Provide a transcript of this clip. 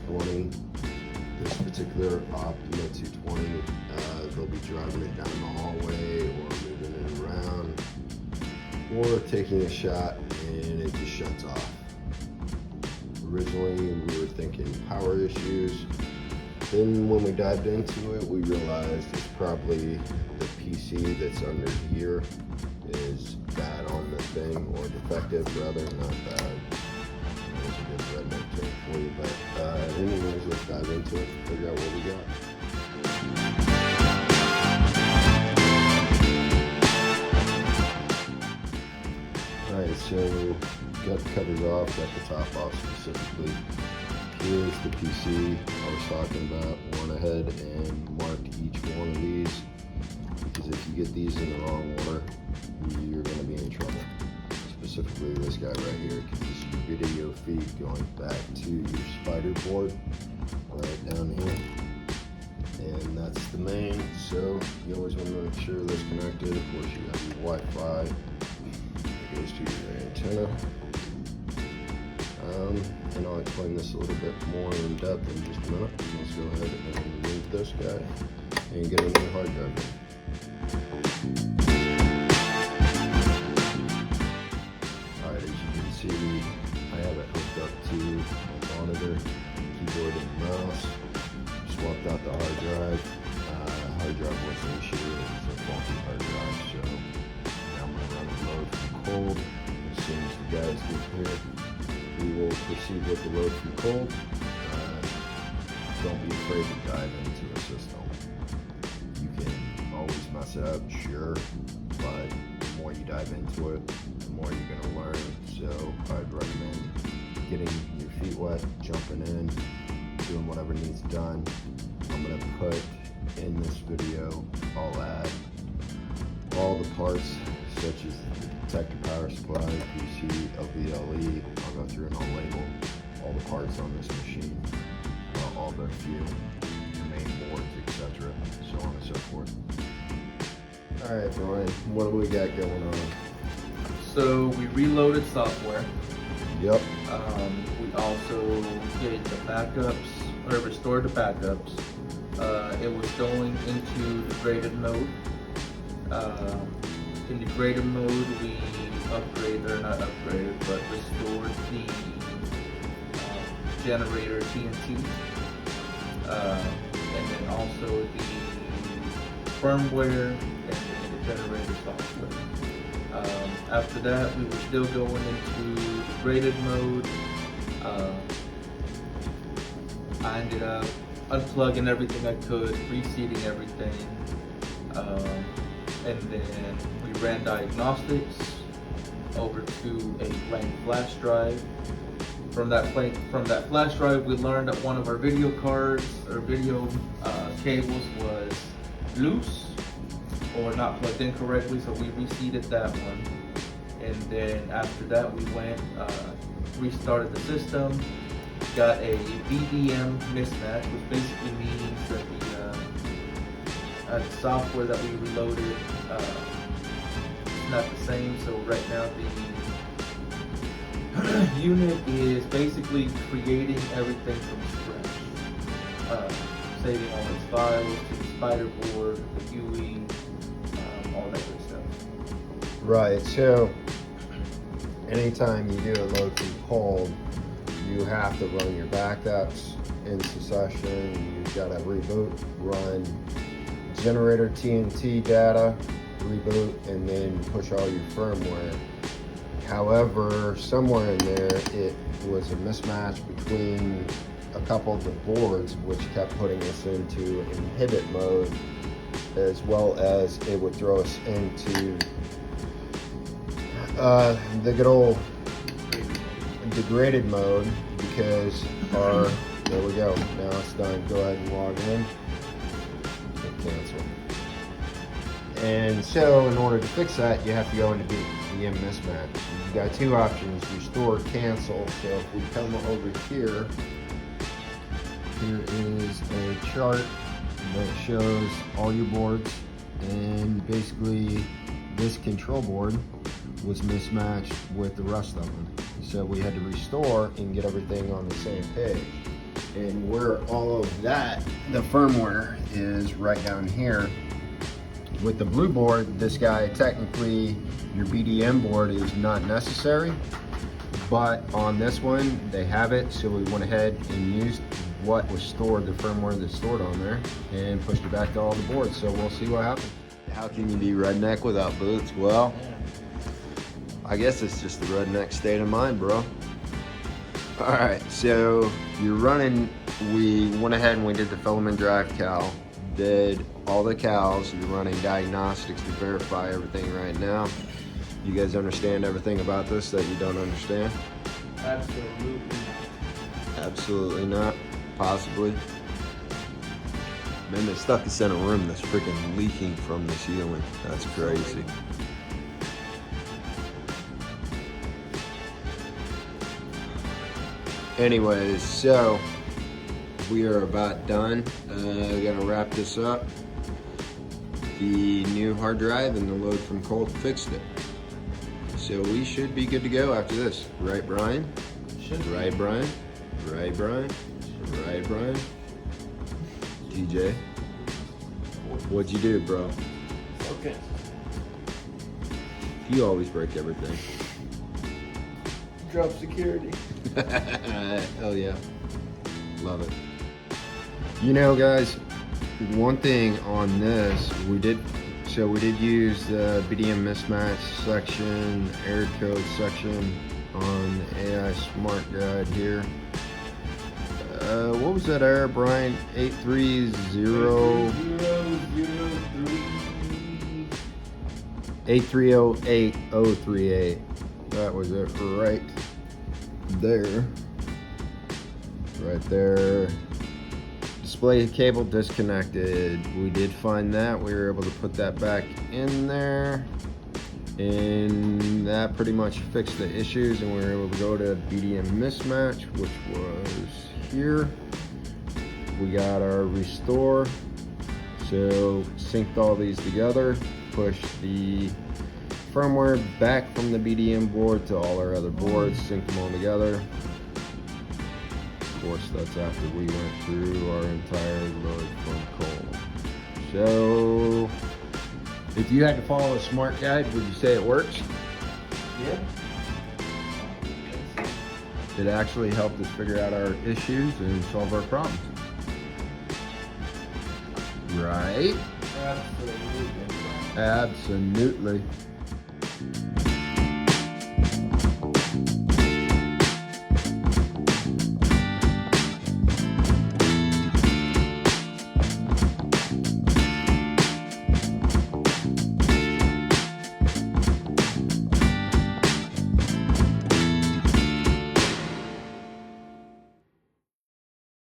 220. This particular Optima 220, they'll be driving it down the hallway or moving it around or taking a shot and it just shuts off. Originally we were thinking power issues. Then when we dived into it, we realized it's probably the PC that's under here is bad on the thing, or defective rather, not bad. There's a good redneck term for you, but anyways, let's dive into it and figure out what we got. Alright, so got the covers off, got the top off specifically. Here's the PC I was talking about. Went ahead and marked each one of these, because if you get these in the wrong order, you're going to be in trouble. Specifically this guy right here, because this is your video feed going back to your spider board right down here. And that's the main, so you always want to make sure that's connected. Of course, you have your Wi-Fi that goes to your antenna. And I'll explain this a little bit more in depth in just a minute. Let's go ahead and remove this guy and get a new hard drive in. Alright, as you can see, I have it hooked up to my monitor, keyboard, and mouse. Swapped out the hard drive. Hard drive wasn't an issue, it was a faulty hard drive, so now I'm going to run a load from cold. As soon as the guys get here, we will proceed with the load from cold. Don't be afraid to dive into a system. You can always mess it up, sure, but the more you dive into it, the more you're going to learn. So I'd recommend getting your feet wet, jumping in, doing whatever needs done. I'm going to put in this video, I'll add all the parts such as the detector power supply, PC, LVLE. I'll go through and I'll label all the parts on this machine, all their fuel, the main boards, etc., so on and so forth. Alright, Brian, what do we got going on? So we reloaded software. Yep. We also did the backups, or restored the backups. It was going into the graded mode. In the graded mode, we upgraded, or not upgraded, but restored the generator TNT. And then also the firmware and the generator software. After that, we were still going into the graded mode. I ended up unplugging everything I could, reseating everything, and then we ran diagnostics over to a blank flash drive. From that flash drive, we learned that one of our video cards or video cables was loose or not plugged in correctly, so we reseated that one. And then after that, we went, restarted the system, got a BDM mismatch, which basically means that the software that we reloaded is not the same. So right now the unit is basically creating everything from scratch, saving all its files to the spider board, the GUI, all that good stuff. Right, so anytime you do a load from cold, you have to run your backups into session. You've got to reboot, run generator TNT data, reboot, and then push all your firmware. However, somewhere in there, it was a mismatch between a couple of the boards, which kept putting us into inhibit mode, as well as it would throw us into the good old degraded mode, because there we go, now it's done. Go ahead and log in, hit cancel. And so in order to fix that, you have to go into BDM mismatch. You've got two options, restore, cancel. So if we come over here, here is a chart that shows all your boards, and basically this control board was mismatched with the rest of them. So we had to restore and get everything on the same page. And where all of that, the firmware is right down here. With the blue board, this guy, technically your BDM board is not necessary, but on this one they have it, so we went ahead and used what was stored, the firmware that's stored on there, and pushed it back to all the boards. So we'll see what happens. How can you be redneck without boots? Well, I guess it's just the redneck state of mind, bro. All right, so you're running, we went ahead and we did the filament drive cowl, did all the cowls. You're running diagnostics to verify everything right now. You guys understand everything about this that you don't understand? Absolutely. Absolutely not. Possibly. Man, they stuck us in a room that's freaking leaking from the ceiling. That's crazy. Anyways, so we are about done. Gonna wrap this up. The new hard drive and the load from Colt fixed it. So we should be good to go after this. Right, Brian? Right, Brian? Right, Brian? Right, Brian? TJ? What'd you do, bro? Okay. You always break everything. Drop security. Hell yeah. Love it. You know, guys, one thing on this, we did use the BDM mismatch section, error code section on the AI Smart Guide here. What was that error, Brian? 8308038. That was it right there. Right there. Display cable disconnected. We did find that. We were able to put that back in there. And that pretty much fixed the issues, and we were able to go to BDM mismatch, which was here. We got our restore. So synced all these together, pushed the firmware back from the BDM board to all our other boards, synced them all together. Of course, that's after we went through our entire load from Colt. So, if you had to follow a smart guide, would you say it works? Yeah. It actually helped us figure out our issues and solve our problems. Right? Absolutely. Absolutely.